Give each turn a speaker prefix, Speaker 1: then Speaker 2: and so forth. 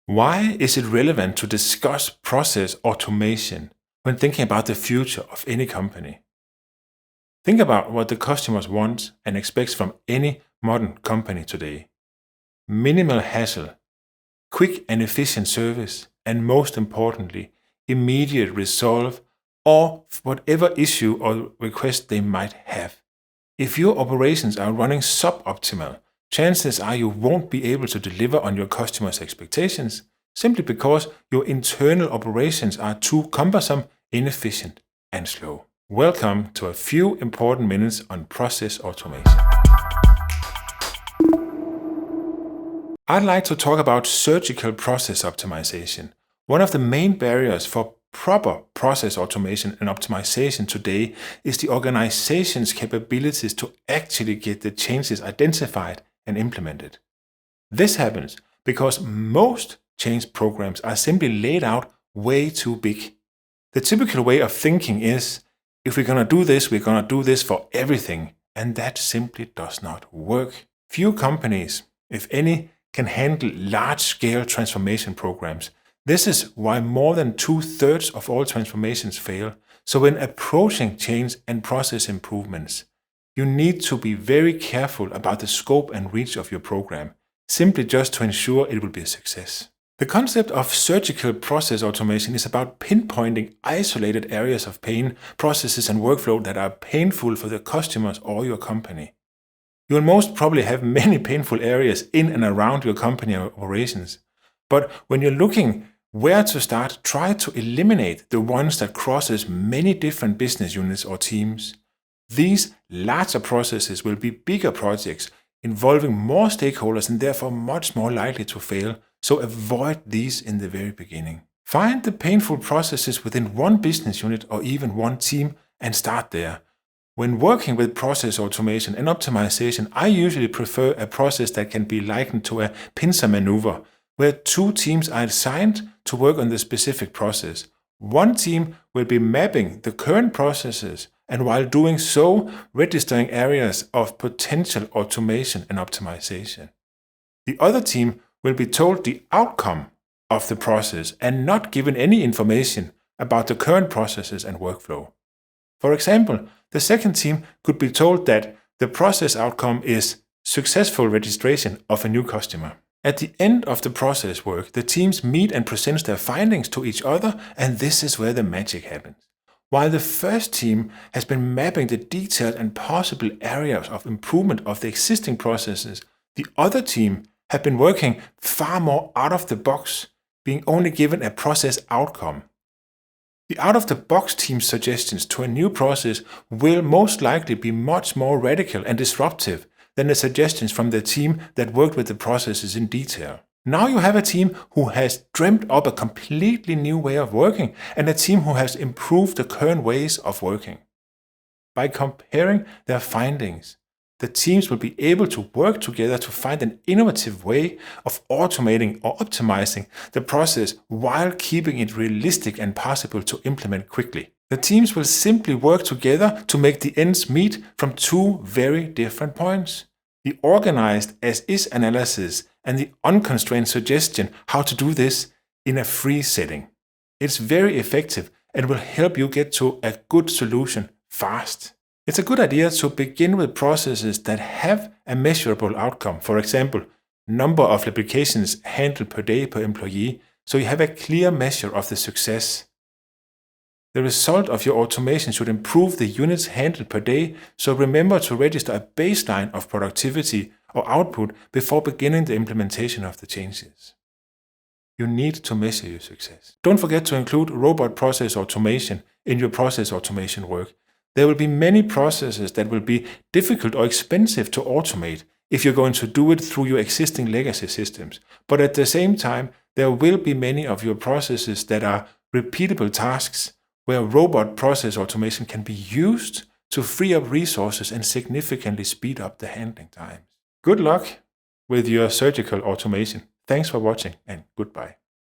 Speaker 1: Why is it relevant to discuss process automation when thinking about the future of any company? Think about what the customers want and expect from any modern company today. Minimal hassle, quick and efficient service, and most importantly, immediate resolve or whatever issue or request they might have. If your operations are running suboptimal, chances are you won't be able to deliver on your customers' expectations simply because your internal operations are too cumbersome, inefficient, and slow. Welcome to a few important minutes on process automation. I'd like to talk about surgical process optimization. One of the main barriers for proper process automation and optimization today is the organization's capabilities to actually get the changes identified and implemented. This happens because most change programs are simply laid out way too big. The typical way of thinking is, if we're going to do this, we're going to do this for everything, and that simply does not work. Few companies, if any, can handle large-scale transformation programs. This is why more than 2/3 of all transformations fail. So when approaching change and process improvements, you need to be very careful about the scope and reach of your program, simply just to ensure it will be a success. The concept of surgical process automation is about pinpointing isolated areas of pain, processes, and workflow that are painful for the customers or your company. You will most probably have many painful areas in and around your company operations. But when you're looking where to start, try to eliminate the ones that crosses many different business units or teams. These larger processes will be bigger projects involving more stakeholders and therefore much more likely to fail, so avoid these in the very beginning. Find the painful processes within one business unit or even one team and start there. When working with process automation and optimization, I usually prefer a process that can be likened to a pincer maneuver, where two teams are assigned to work on the specific process. One team will be mapping the current processes and while doing so, registering areas of potential automation and optimization. The other team will be told the outcome of the process and not given any information about the current processes and workflow. For example, the second team could be told that the process outcome is successful registration of a new customer. At the end of the process work, the teams meet and present their findings to each other, and this is where the magic happens. While the first team has been mapping the detailed and possible areas of improvement of the existing processes, the other team have been working far more out of the box, being only given a process outcome. The out-of-the-box team's suggestions to a new process will most likely be much more radical and disruptive than the suggestions from the team that worked with the processes in detail. Now you have a team who has dreamt up a completely new way of working and a team who has improved the current ways of working. By comparing their findings, the teams will be able to work together to find an innovative way of automating or optimizing the process while keeping it realistic and possible to implement quickly. The teams will simply work together to make the ends meet from two very different points: the organized as-is analysis and the unconstrained suggestion how to do this in a free setting. It's very effective and will help you get to a good solution fast. It's a good idea to begin with processes that have a measurable outcome. For example, number of applications handled per day per employee, so you have a clear measure of the success. The result of your automation should improve the units handled per day, so remember to register a baseline of productivity or output before beginning the implementation of the changes. You need to measure your success. Don't forget to include robot process automation in your process automation work. There will be many processes that will be difficult or expensive to automate if you're going to do it through your existing legacy systems. But at the same time, there will be many of your processes that are repeatable tasks where robot process automation can be used to free up resources and significantly speed up the handling times. Good luck with your surgical automation. Thanks for watching and goodbye.